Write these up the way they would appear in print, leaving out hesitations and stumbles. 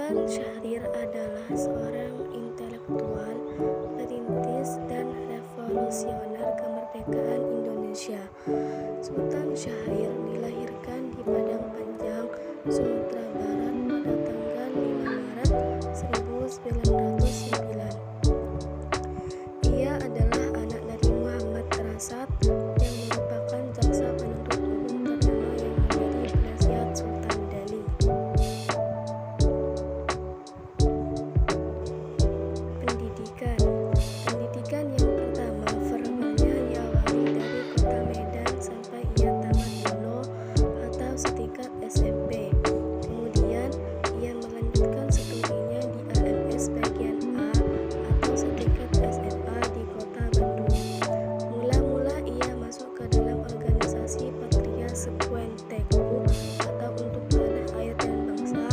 Sultan Syahrir adalah seorang intelektual, perintis, dan revolusioner kemerdekaan Indonesia. Sultan Syahrir dilahirkan di Padang Panjang, Sumatera Barat pada tanggal 5 Maret 1909. Ia adalah anak dari Muhammad Rasad yang merupakan jaksa penuntut umum pertama yang menjadi penasihat Sultan Delhi. Pendidikan yang pertama formalnya diawali dari kota Medan sampai ia tamat dulu atau setingkat SMP. Kemudian ia melanjutkan studinya di AMS bagian A atau setingkat SMA di kota Bandung. Mula-mula ia masuk ke dalam organisasi Patria Sepuenteku atau Untuk Tanah Air dan Bangsa,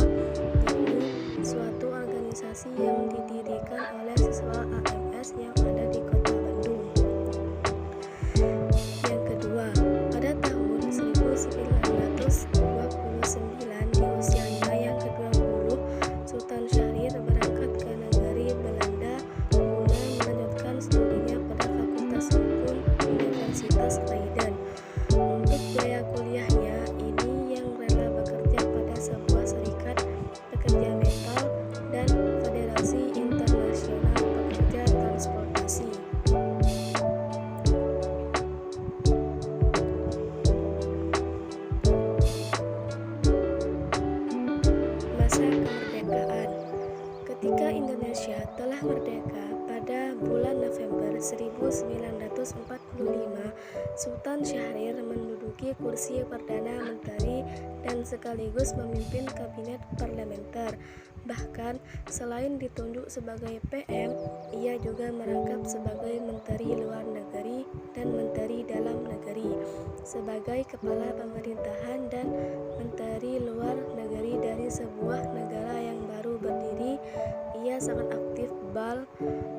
yakni suatu organisasi yang didirikan oleh siswa AMS yang ada di kota Bandung. Yang kedua, pada tahun 1929 di usianya yang ke-20, Sultan Syahrir berangkat ke negeri Belanda guna melanjutkan studinya pada Fakultas Hukum Universitas Leiden. Untuk biaya kuliahnya, ini yang rela bekerja pada sebuah serikat pekerja metal dan Federasi Internasional Pekerja Transportasi. Masa kemerdekaan. Ketika Indonesia telah merdeka pada bulan November 1945, Sultan Syahrir menduduki kursi Perdana Menteri dan sekaligus memimpin kabinet parlementer. Bahkan, selain ditunjuk sebagai PM, ia juga merangkap sebagai Menteri Luar Negeri dan Menteri Dalam Negeri, sebagai kepala pemerintahan dan Menteri Luar Negeri dari sebuah negara yang baru berdiri. Ia sangat aktif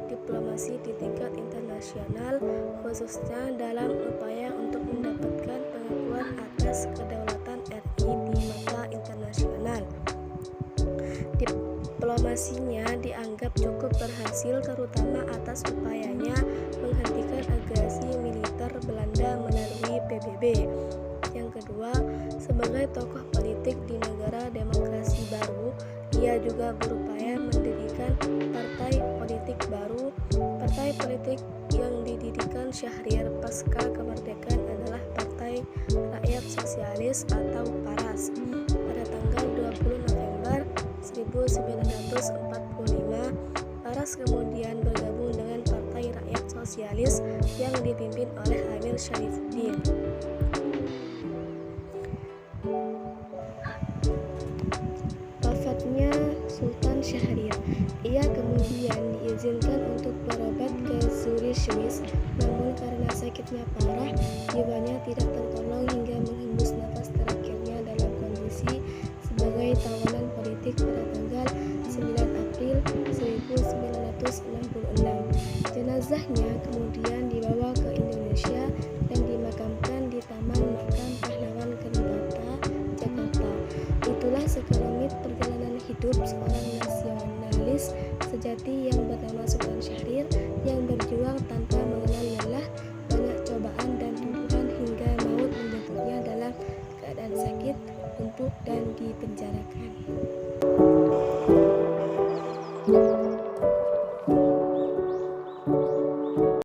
diplomasi di tingkat internasional, khususnya dalam upaya untuk mendapatkan pengakuan atas kedaulatan RI di mata internasional. Diplomasinya dianggap cukup berhasil, terutama atas upayanya menghentikan agresi militer Belanda melalui PBB. Yang kedua, sebagai tokoh politik di negara demokrasi baru, ia juga berupaya mendirikan partai politik baru. Partai politik yang didirikan Syahrir pasca kemerdekaan adalah Partai Rakyat Sosialis atau PARAS. Pada tanggal 20 November 1945, PARAS kemudian bergabung dengan Partai Rakyat Sosialis yang dipimpin oleh Amir Syarifuddin. Wafatnya Sultan Syahrir. Ia kemudian diizinkan untuk berobat ke Zurich, Swiss, namun karena sakitnya parah, jiwanya tidak tertolong hingga menghembus nafas terakhirnya dalam kondisi sebagai tawanan politik pada tanggal 9 April 1966. Jenazahnya kemudian dibawa ke Indonesia dan dimakamkan di Taman Makam Pahlawan Kalibata, Jakarta. Itulah sekelumit perjalanan hidup seorang nasionalis sejati yang bernama Sultan Syahrir yang berjuang tanpa